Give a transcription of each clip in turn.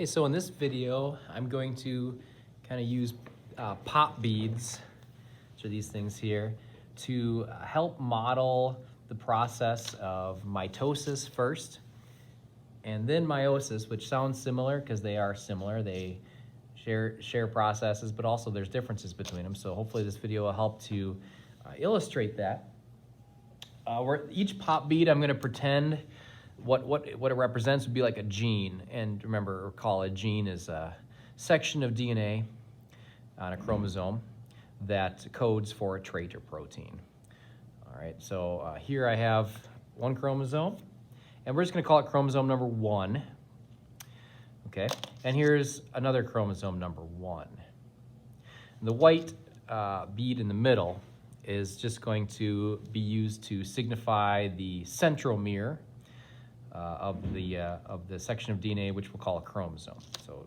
Hey, so in this video, I'm going to kind of use pop beads, which are these things here, to help model the process of mitosis first, and then meiosis, which sounds similar because they are similar. They share processes, but also there's differences between them. So hopefully this video will help to illustrate that. Each pop bead, I'm going to pretend what it represents would be like a gene. And remember, recall, a gene is a section of DNA on a chromosome that codes for a trait or protein. All right, so here I have one chromosome, and we're just going to call it chromosome number 1. Okay, and here's another chromosome number 1. And the white bead in the middle is just going to be used to signify the centromere of the section of DNA, which we'll call a chromosome. So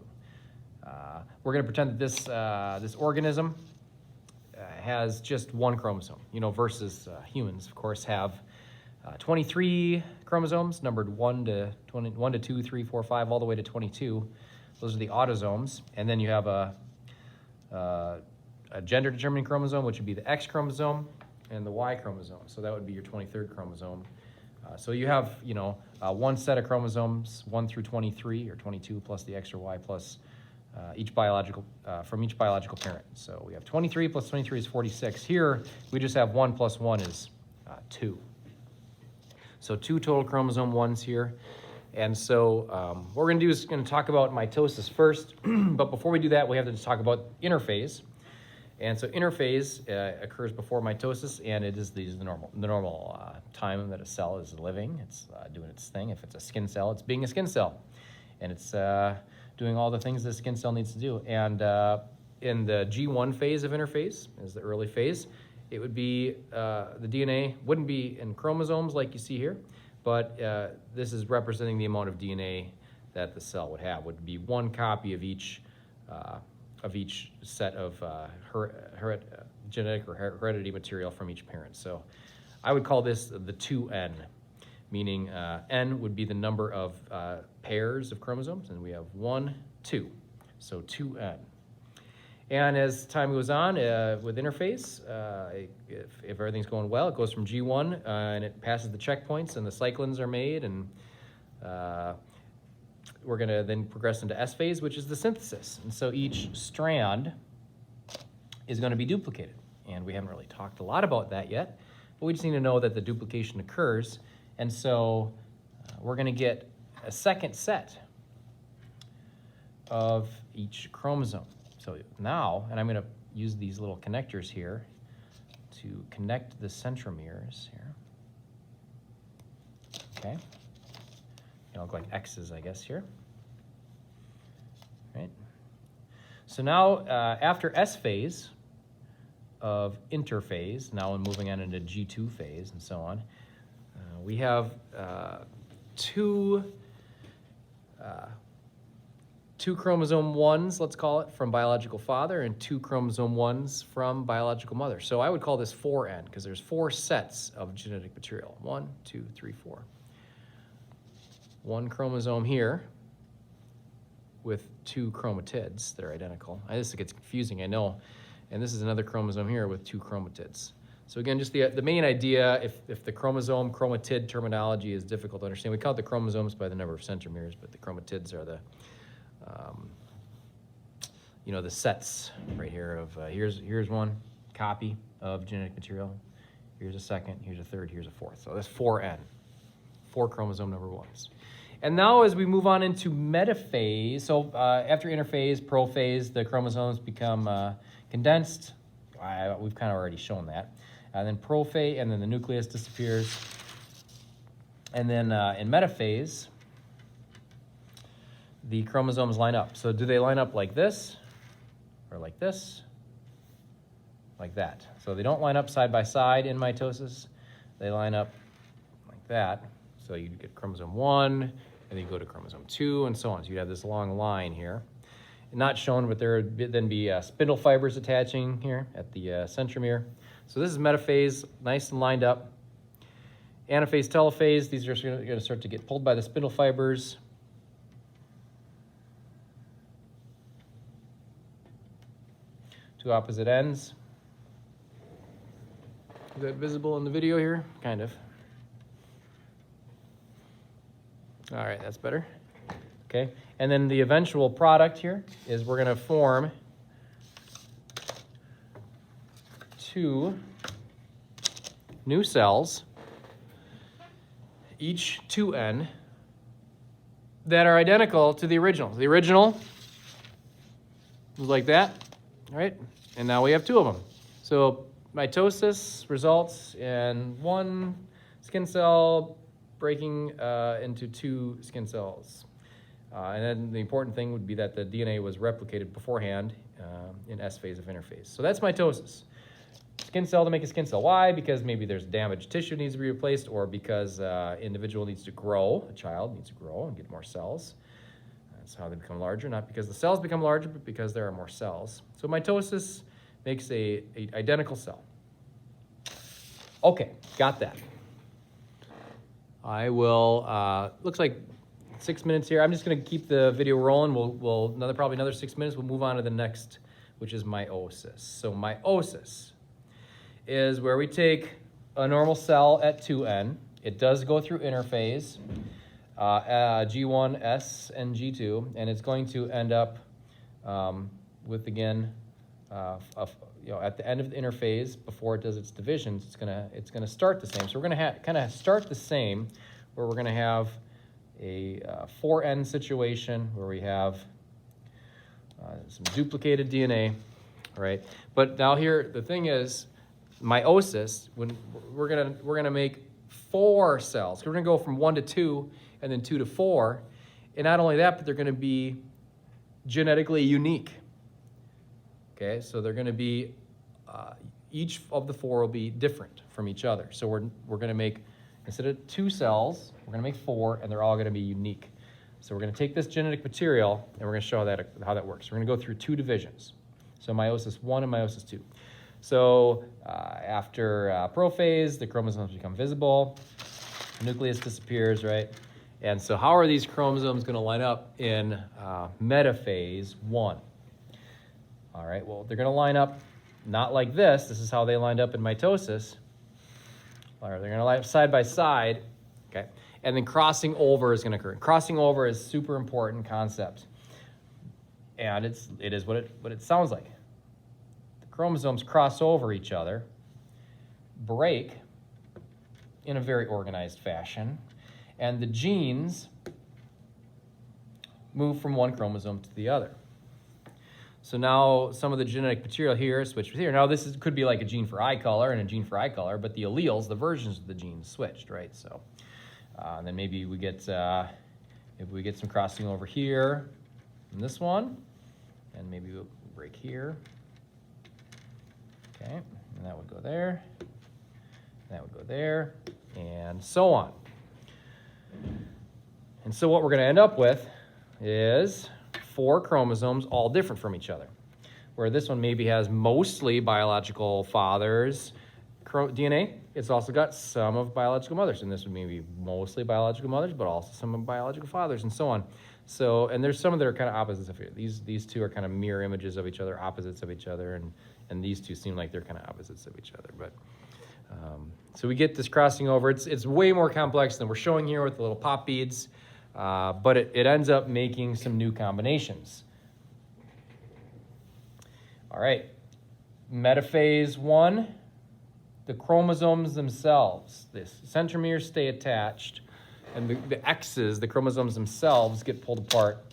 we're going to pretend that this organism has just one chromosome, versus humans, of course, have 23 chromosomes, numbered 1 to 2, 3, 4, 5, all the way to 22. Those are the autosomes. And then you have a gender-determining chromosome, which would be the X chromosome, and the Y chromosome. So that would be your 23rd chromosome. So you have, one set of chromosomes, 1 through 23, or 22, plus the X or Y, plus from each biological parent. So we have 23 plus 23 is 46. Here, we just have 1 plus 1 is 2. So 2 total chromosome 1s here. And so what we're going to do is going to talk about mitosis first. But before we do that, we have to just talk about interphase. And so interphase occurs before mitosis, and it is the normal time that a cell is living. It's doing its thing. If it's a skin cell, it's being a skin cell. And it's doing all the things the skin cell needs to do. And in the G1 phase of interphase, is the early phase, it would be, the DNA wouldn't be in chromosomes like you see here, but this is representing the amount of DNA that the cell would be one copy of each set of genetic or heredity material from each parent. So I would call this the 2N, meaning N would be the number of pairs of chromosomes, and we have 1, 2, so 2N. And as time goes on with interphase, if everything's going well, it goes from G1 and it passes the checkpoints and the cyclins are made, and we're going to then progress into S phase, which is the synthesis. And so each strand is going to be duplicated. And we haven't really talked a lot about that yet, but we just need to know that the duplication occurs. And so we're going to get a second set of each chromosome. So now, and I'm going to use these little connectors here to connect the centromeres here. Okay. Look like X's, I guess, here. Right. So now, after S phase of interphase, now I'm moving on into G2 phase and so on, we have two chromosome 1s, let's call it, from biological father, and 2 chromosome 1s from biological mother. So I would call this 4N, because there's 4 sets of genetic material. 1, 2, 3, 4. 1 chromosome here with 2 chromatids that are identical. This gets confusing, I know. And this is another chromosome here with 2 chromatids. So again, just the main idea, if the chromatid terminology is difficult to understand, we count the chromosomes by the number of centromeres, but the chromatids are the sets right here of, here's one copy of genetic material, here's a second, here's a third, here's a fourth. So that's 4N, 4 chromosome number 1s. And now as we move on into metaphase, so after interphase, prophase, the chromosomes become condensed. We've kind of already shown that. And then prophase, and then the nucleus disappears. And then in metaphase, the chromosomes line up. So do they line up like this, or like this, like that? So they don't line up side by side in mitosis. They line up like that. So you get chromosome 1, and then you go to chromosome 2, and so on. So you have this long line here. Not shown, but there would then be spindle fibers attaching here at the centromere. So this is metaphase, nice and lined up. Anaphase Telophase, these are going to start to get pulled by the spindle fibers. two opposite ends. Is that visible in the video here? Kind of. All right, that's better. Okay, and then the eventual product here is we're going to form two new cells, each 2N, that are identical to the original. The original was like that, all right? And now we have two of them. So mitosis results in one skin cell breaking into two skin cells. And then the important thing would be that the DNA was replicated beforehand in S phase of interphase. So that's mitosis. Skin cell to make a skin cell. Why? Because maybe there's damaged tissue needs to be replaced, or because individual needs to grow, a child needs to grow and get more cells. That's how they become larger, not because the cells become larger, but because there are more cells. So mitosis makes a identical cell. Okay, got that. I will, looks like 6 minutes here. I'm just going to keep the video rolling. We'll probably another 6 minutes. We'll move on to the next, which is meiosis. So meiosis is where we take a normal cell at 2N. It does go through interphase, G1, S, and G2, and it's going to end up with, again, at the end of the interphase, before it does its divisions, it's gonna start the same. So we're gonna kind of start the same, where we're gonna have a 4N situation where we have some duplicated DNA, right? But now here, the thing is, meiosis, when we're gonna make 4 cells. We're gonna go from 1 to 2, and then 2 to 4, and not only that, but they're gonna be genetically unique. Okay, so they're gonna be, each of the 4 will be different from each other. So we're gonna make, instead of 2 cells, we're gonna make 4, and they're all gonna be unique. So we're gonna take this genetic material, and we're gonna show how that works. We're gonna go through 2 divisions. So meiosis 1 and meiosis 2. So after prophase, the chromosomes become visible, the nucleus disappears, right? And so how are these chromosomes gonna line up in metaphase 1? All right, well, they're gonna line up not like this. This is how they lined up in mitosis. Or they're gonna line up side by side, okay? And then crossing over is gonna occur. Crossing over is a super important concept. And it is what it sounds like. The chromosomes cross over each other, break in a very organized fashion, and the genes move from one chromosome to the other. So now some of the genetic material here is switched with here. Now this could be like a gene for eye color and a gene for eye color, but the alleles, the versions of the genes switched, right? So and then maybe we get some crossing over here in this one, and maybe we'll break here. Okay, and that would go there, that would go there, and so on. And so what we're going to end up with is 4 chromosomes all different from each other, where this one maybe has mostly biological fathers DNA. It's also got some of biological mothers, and this would maybe mostly biological mothers, but also some of biological fathers, and so on. So, and there's some that are kind of opposites of here. These two are kind of mirror images of each other, opposites of each other, and these two seem like they're kind of opposites of each other. But so we get this crossing over. It's way more complex than we're showing here with the little pop beads. But it ends up making some new combinations. All right, metaphase 1, the chromosomes themselves, the centromeres stay attached, and the X's, the chromosomes themselves, get pulled apart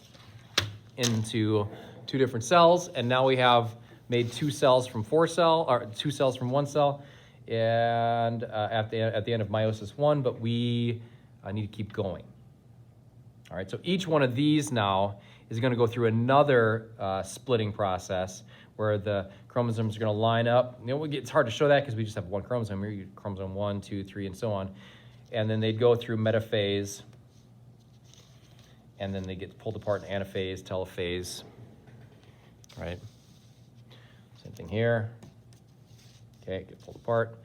into 2 different cells, and now we have made 2 cells from 4 cell, or 2 cells from 1 cell, and at the end of meiosis 1, but we need to keep going. All right, so each one of these now is going to go through another splitting process where the chromosomes are going to line up. You know, it's hard to show that because we just have 1 chromosome here. You get chromosome 1, 2, 3, and so on. And then they'd go through metaphase, and then they get pulled apart in anaphase, telophase, right? Same thing here. Okay, get pulled apart.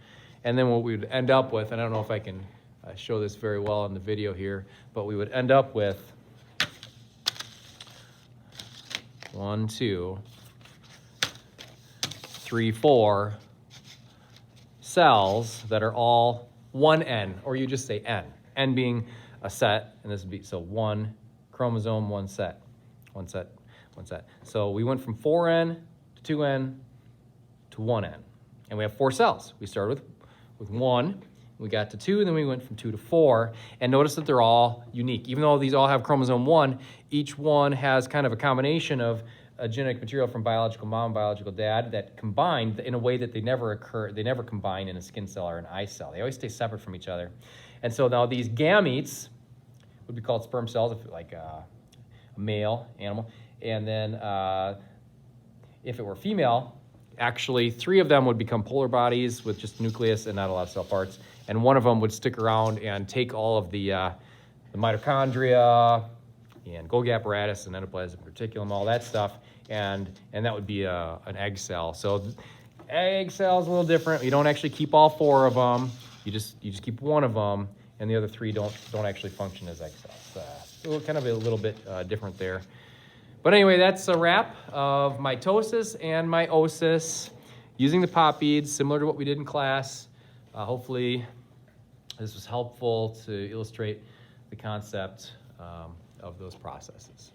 And then what we would end up with, and I don't know if I can show this very well in the video here, but we would end up with 1, 2, 3, 4 cells that are all 1N, or you just say N. N being a set, and this would be, so 1 chromosome, 1 set, 1 set, 1 set. So we went from 4N to 2N to 1N. And we have 4 cells. We started with 1, we got to 2, then we went from 2 to 4. And notice that they're all unique. Even though these all have chromosome 1, each one has kind of a combination of a genetic material from biological mom, biological dad that combined in a way that they never combine in a skin cell or an eye cell. They always stay separate from each other. And so now these gametes would be called sperm cells, if like a male animal. And then if it were female, actually 3 of them would become polar bodies with just nucleus and not a lot of cell parts. And one of them would stick around and take all of the mitochondria and Golgi apparatus and endoplasmic reticulum, all that stuff, and that would be an egg cell. So egg cell is a little different. You don't actually keep all 4 of them. You just keep 1 of them, and the other 3 don't actually function as egg cells. So kind of a little bit different there. But anyway, that's a wrap of mitosis and meiosis using the pop beads, similar to what we did in class. Hopefully this was helpful to illustrate the concept of those processes.